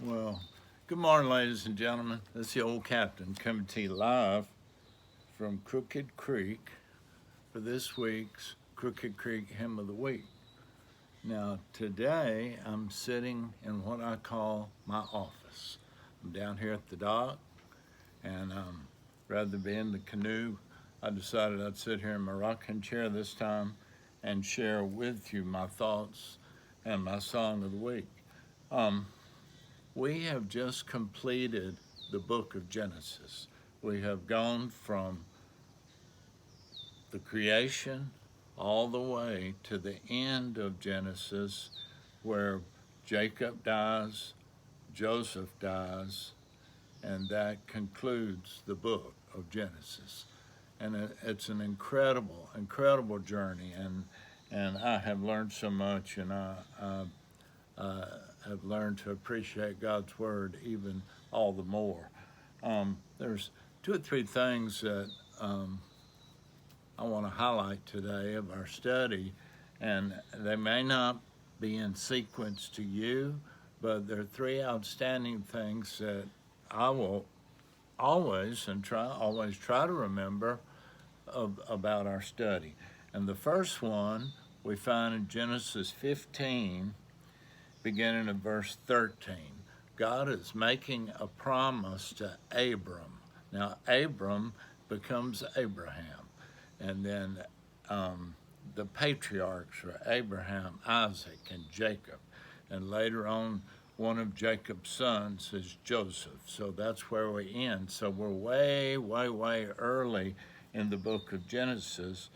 Well, good morning, ladies and gentlemen. This is the old captain coming to you live from Crooked Creek for this week's Crooked Creek Hymn of the Week. Now, today I'm sitting in what I call my office. I'm down here at the dock, and rather than be in the canoe, I decided I'd sit here in my rocking chair this time and share with you my thoughts and my song of the week. We have just completed the book of Genesis. We have gone from the creation all the way to the end of Genesis, where Jacob dies, Joseph dies, and that concludes the book of Genesis. And it's an incredible journey, and I have learned so much, and I have learned to appreciate God's Word even all the more. There's two or three things that I want to highlight today of our study, and they may not be in sequence to you, but there are three outstanding things that I will always try to remember about our study. And the first one we find in Genesis 15, beginning at verse 13. God is making a promise to Abram. Now, Abram becomes Abraham, and then the patriarchs are Abraham, Isaac, and Jacob. And later on, one of Jacob's sons is Joseph. So that's where we end. So we're way early in the book of Genesis.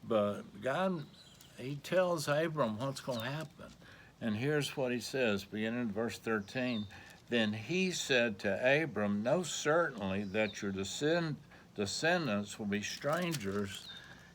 But God, he tells Abram what's going to happen. And here's what he says, beginning in verse 13. Then he said to Abram, know certainly that your descendants will be strangers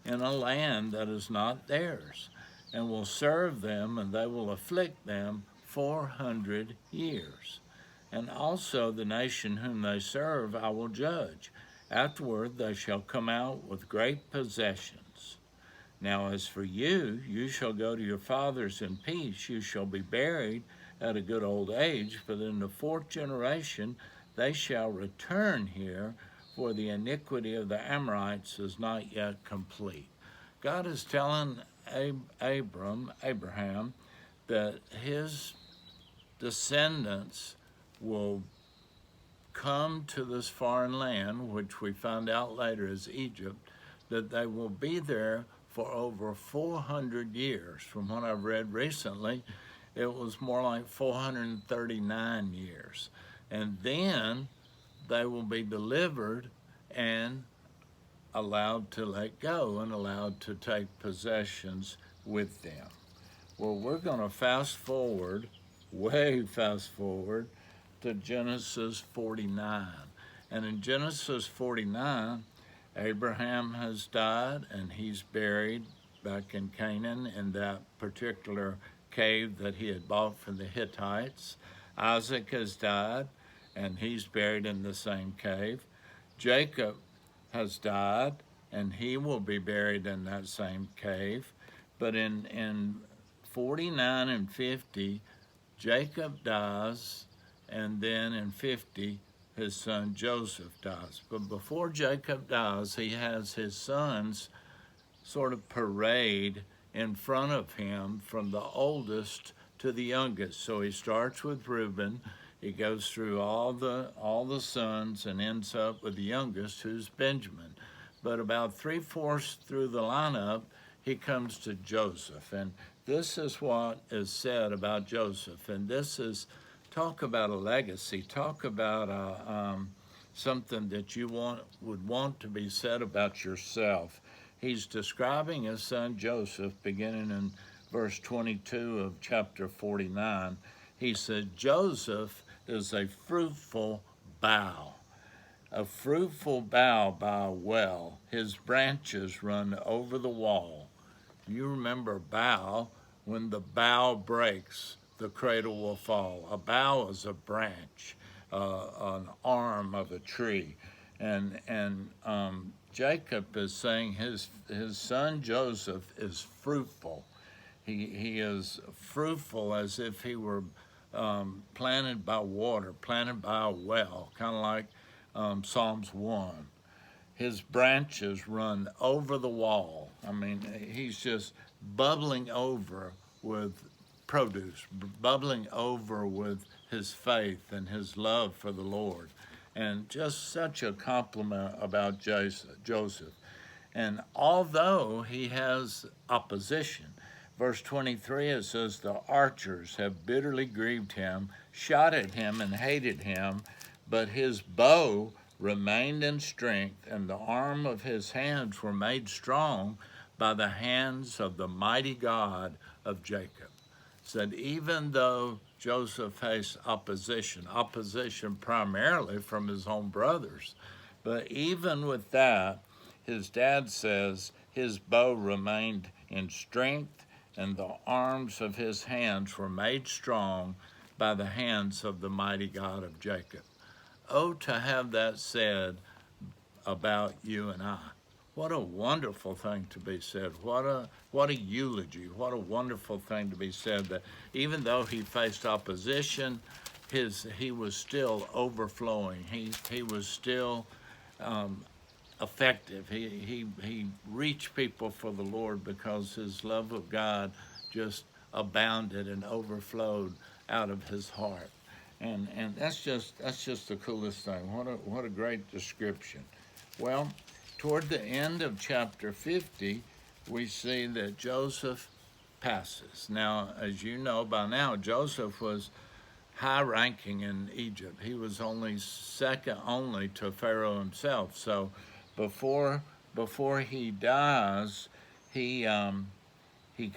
in a land that is not theirs, and will serve them, and they will afflict them 400 years. And also the nation whom they serve I will judge. Afterward they shall come out with great possessions. Now as for you, you shall go to your fathers in peace. You shall be buried at a good old age, but in the fourth generation they shall return here, for the iniquity of the Amorites is not yet complete. God is telling Abraham, that his descendants will come to this foreign land, which we find out later is Egypt, that they will be there for over 400 years. From what I've read recently, it was more like 439 years. And then they will be delivered and allowed to let go and allowed to take possessions with them. Well, we're going to way fast forward to Genesis 49. And in Genesis 49, Abraham has died, and he's buried back in Canaan in that particular cave that he had bought from the Hittites. Isaac has died, and he's buried in the same cave. Jacob has died, and he will be buried in that same cave. But in 49 and 50, Jacob dies, and then in 50, his son Joseph dies. But before Jacob dies, he has his sons sort of parade in front of him from the oldest to the youngest. So he starts with Reuben, he goes through all the sons and ends up with the youngest, who's Benjamin. But about 3/4 through the lineup, he comes to Joseph. And this is what is said about Joseph. And this is talk about a legacy, talk about something that you would want to be said about yourself. He's describing his son Joseph, beginning in verse 22 of chapter 49. He said, Joseph is a fruitful bough by a well. His branches run over the wall. You remember bough, when the bough breaks, the cradle will fall. A bough is a branch, an arm of a tree. And Jacob is saying his son Joseph is fruitful. He is fruitful as if he were planted by water, planted by a well, kind of like Psalms 1. His branches run over the wall. I mean, he's just bubbling over with produce, bubbling over with his faith and his love for the Lord. And just such a compliment about Joseph. And although he has opposition, verse 23, it says, the archers have bitterly grieved him, shot at him, and hated him, but his bow remained in strength, and the arm of his hands were made strong by the hands of the mighty God of Jacob. Said even though Joseph faced opposition primarily from his own brothers, but even with that, his dad says his bow remained in strength, and the arms of his hands were made strong by the hands of the mighty God of Jacob. Oh, to have that said about you and I. What a wonderful thing to be said. What a eulogy. What a wonderful thing to be said that even though he faced opposition, he was still overflowing. He was still effective. He reached people for the Lord because his love of God just abounded and overflowed out of his heart. And that's just the coolest thing. What a great description. Well, toward the end of chapter 50, we see that Joseph passes. Now, as you know by now, Joseph was high ranking in Egypt. He was only second only to Pharaoh himself. So before he dies, he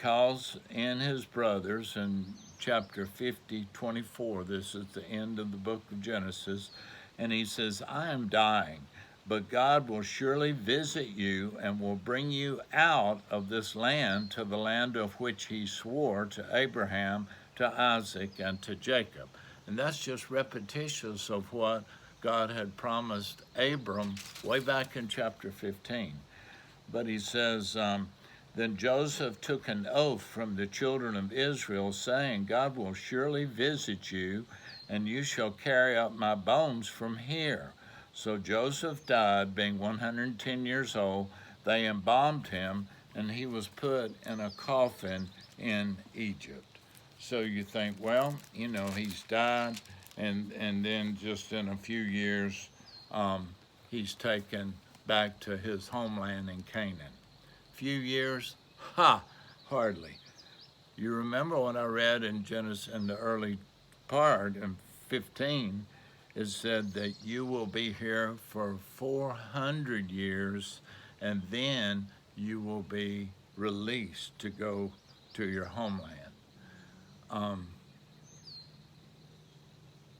calls in his brothers in chapter 50:24. This is the end of the book of Genesis. And he says, I am dying, but God will surely visit you and will bring you out of this land to the land of which he swore to Abraham, to Isaac, and to Jacob. And that's just repetitious of what God had promised Abram way back in chapter 15. But he says, then Joseph took an oath from the children of Israel, saying, God will surely visit you, and you shall carry up my bones from here. So Joseph died, being 110 years old. They embalmed him, and he was put in a coffin in Egypt. So you think, well, he's died, and then just in a few years, he's taken back to his homeland in Canaan. Few years? Hardly. You remember what I read in Genesis in the early part in 15, it said that you will be here for 400 years, and then you will be released to go to your homeland.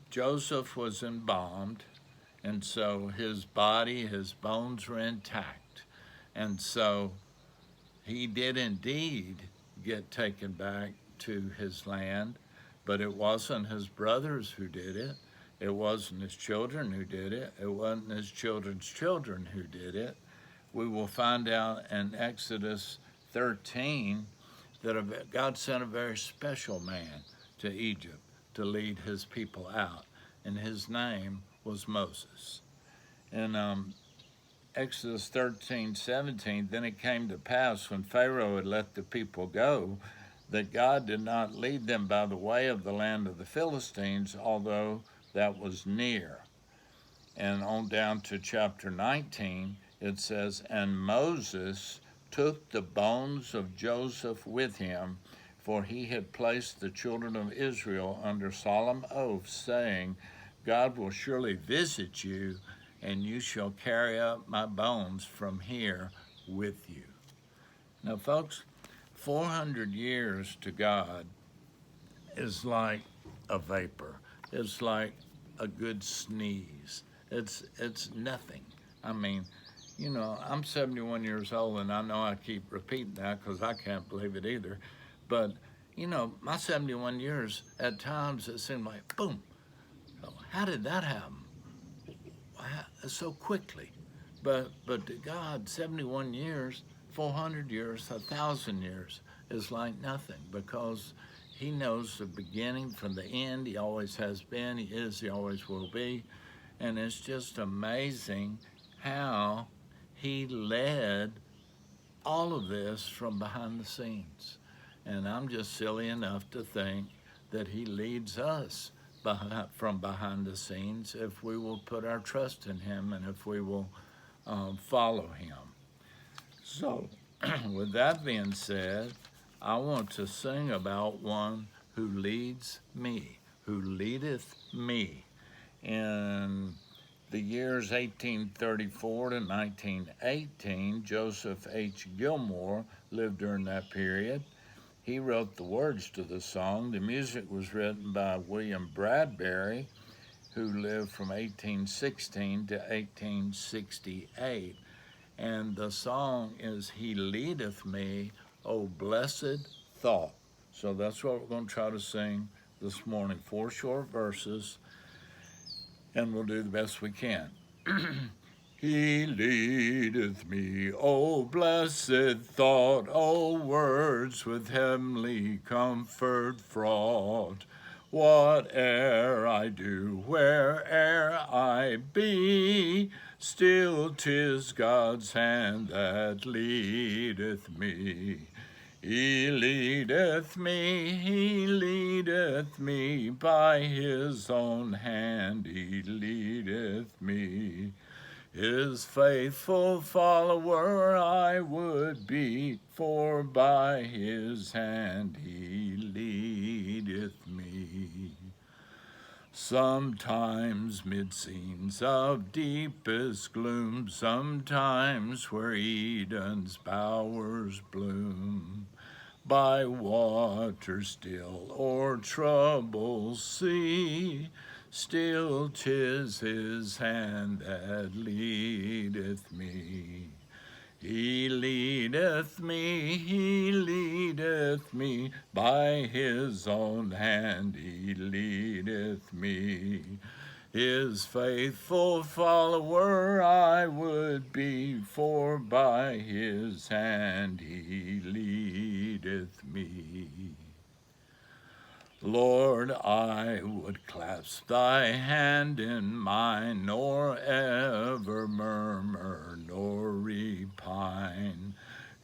Joseph was embalmed, and so his body, his bones were intact. And so he did indeed get taken back to his land, but it wasn't his brothers who did it. It wasn't his children who did it. It wasn't his children's children who did it. We will find out in Exodus 13 that God sent a very special man to Egypt to lead his people out, and his name was Moses. In Exodus 13:17, then it came to pass when Pharaoh had let the people go, that God did not lead them by the way of the land of the Philistines, although that was near. And on down to chapter 19, it says, and Moses took the bones of Joseph with him, for he had placed the children of Israel under solemn oath, saying, God will surely visit you, and you shall carry up my bones from here with you. Now, folks, 400 years to God is like a vapor. It's like a good sneeze. It's nothing. I mean, I'm 71 years old, and I know I keep repeating that because I can't believe it either. But, my 71 years, at times it seemed like, boom, how did that happen? So quickly. But to God, 71 years, 400 years, 1,000 years is like nothing, because He knows the beginning from the end. He always has been, he is, he always will be. And it's just amazing how he led all of this from behind the scenes. And I'm just silly enough to think that he leads us from behind the scenes if we will put our trust in him and if we will follow him. So, with that being said, I want to sing about one who leads me, who leadeth me. In the years 1834 to 1918, Joseph H. Gilmore lived during that period. He wrote the words to the song. The music was written by William Bradbury, who lived from 1816 to 1868. And the song is He Leadeth Me, O Blessed Thought. So that's what we're going to try to sing this morning. 4 short verses, and we'll do the best we can. He leadeth me, O blessed thought, O words with heavenly comfort fraught. Whate'er I do, where'er I be, still 'tis God's hand that leadeth me. He leadeth me, by his own hand he leadeth me. His faithful follower I would be, for by his hand he leadeth me. Sometimes mid scenes of deepest gloom, sometimes where Eden's bowers bloom, by waters still or troubled sea, still 'tis his hand that leadeth me. He leadeth me, by his own hand he leadeth me. His faithful follower I would be, for by his hand he leadeth me. Lord, I would clasp thy hand in mine, nor ever murmur nor repine,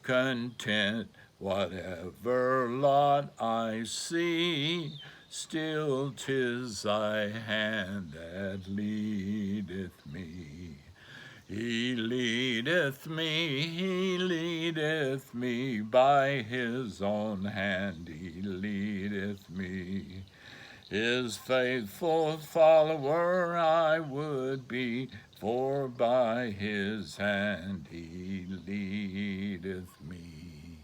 content whatever lot I see, still 'tis thy hand that leadeth me. He leadeth me, by his own hand he leadeth me. His faithful follower I would be, for by his hand he leadeth me.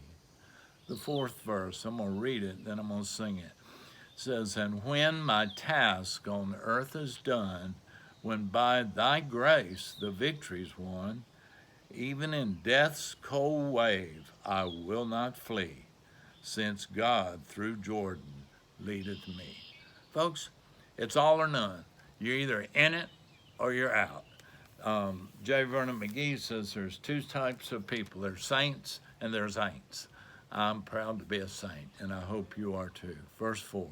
The 4th verse, I'm going to read it, then I'm going to sing it. It says, and when my task on earth is done, when by thy grace the victory's won, even in death's cold wave I will not flee, since God through Jordan leadeth me. Folks, it's all or none. You're either in it or you're out. J. Vernon McGee says there's 2 types of people. There's saints and there's ain'ts. I'm proud to be a saint, and I hope you are too. Verse 4.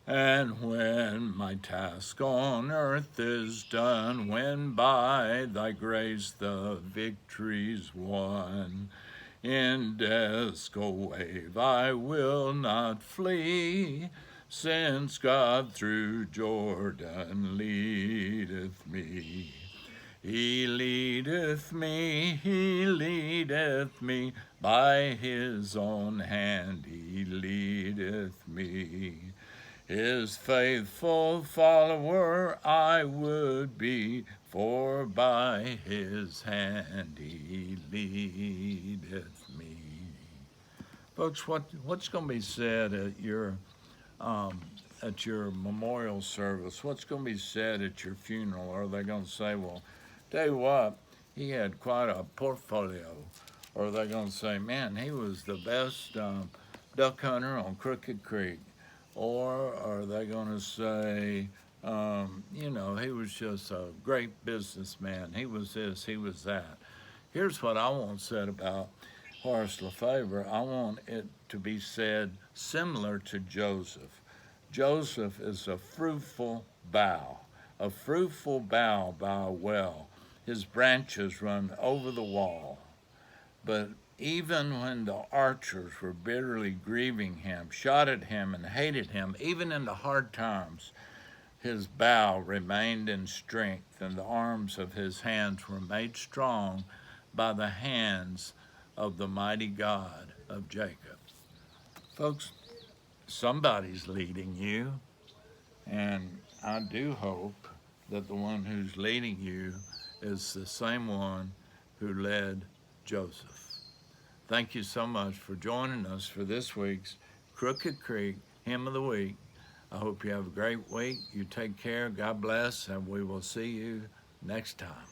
And when my task on earth is done, when by thy grace the victory's won, in death's cold wave I will not flee, since God through Jordan leadeth me. He leadeth me, by his own hand he leadeth me. His faithful follower I would be, for by his hand he leadeth me. Folks, what's going to be said at your memorial service? What's going to be said at your funeral? Are they going to say, well, tell you what, he had quite a portfolio? Or are they going to say, man, he was the best duck hunter on Crooked Creek? Or are they going to say, he was just a great businessman. He was this, he was that. Here's what I want said about Horace Lefebvre, I want it to be said similar to Joseph. Joseph is a fruitful bough by a well. His branches run over the wall. But even when the archers were bitterly grieving him, shot at him, and hated him, even in the hard times, his bough remained in strength, and the arms of his hands were made strong by the hands of the mighty God of Jacob. Folks, somebody's leading you, and I do hope that the one who's leading you is the same one who led Joseph. Thank you so much for joining us for this week's Crooked Creek Hymn of the Week. I hope you have a great week. You take care. God bless, and we will see you next time.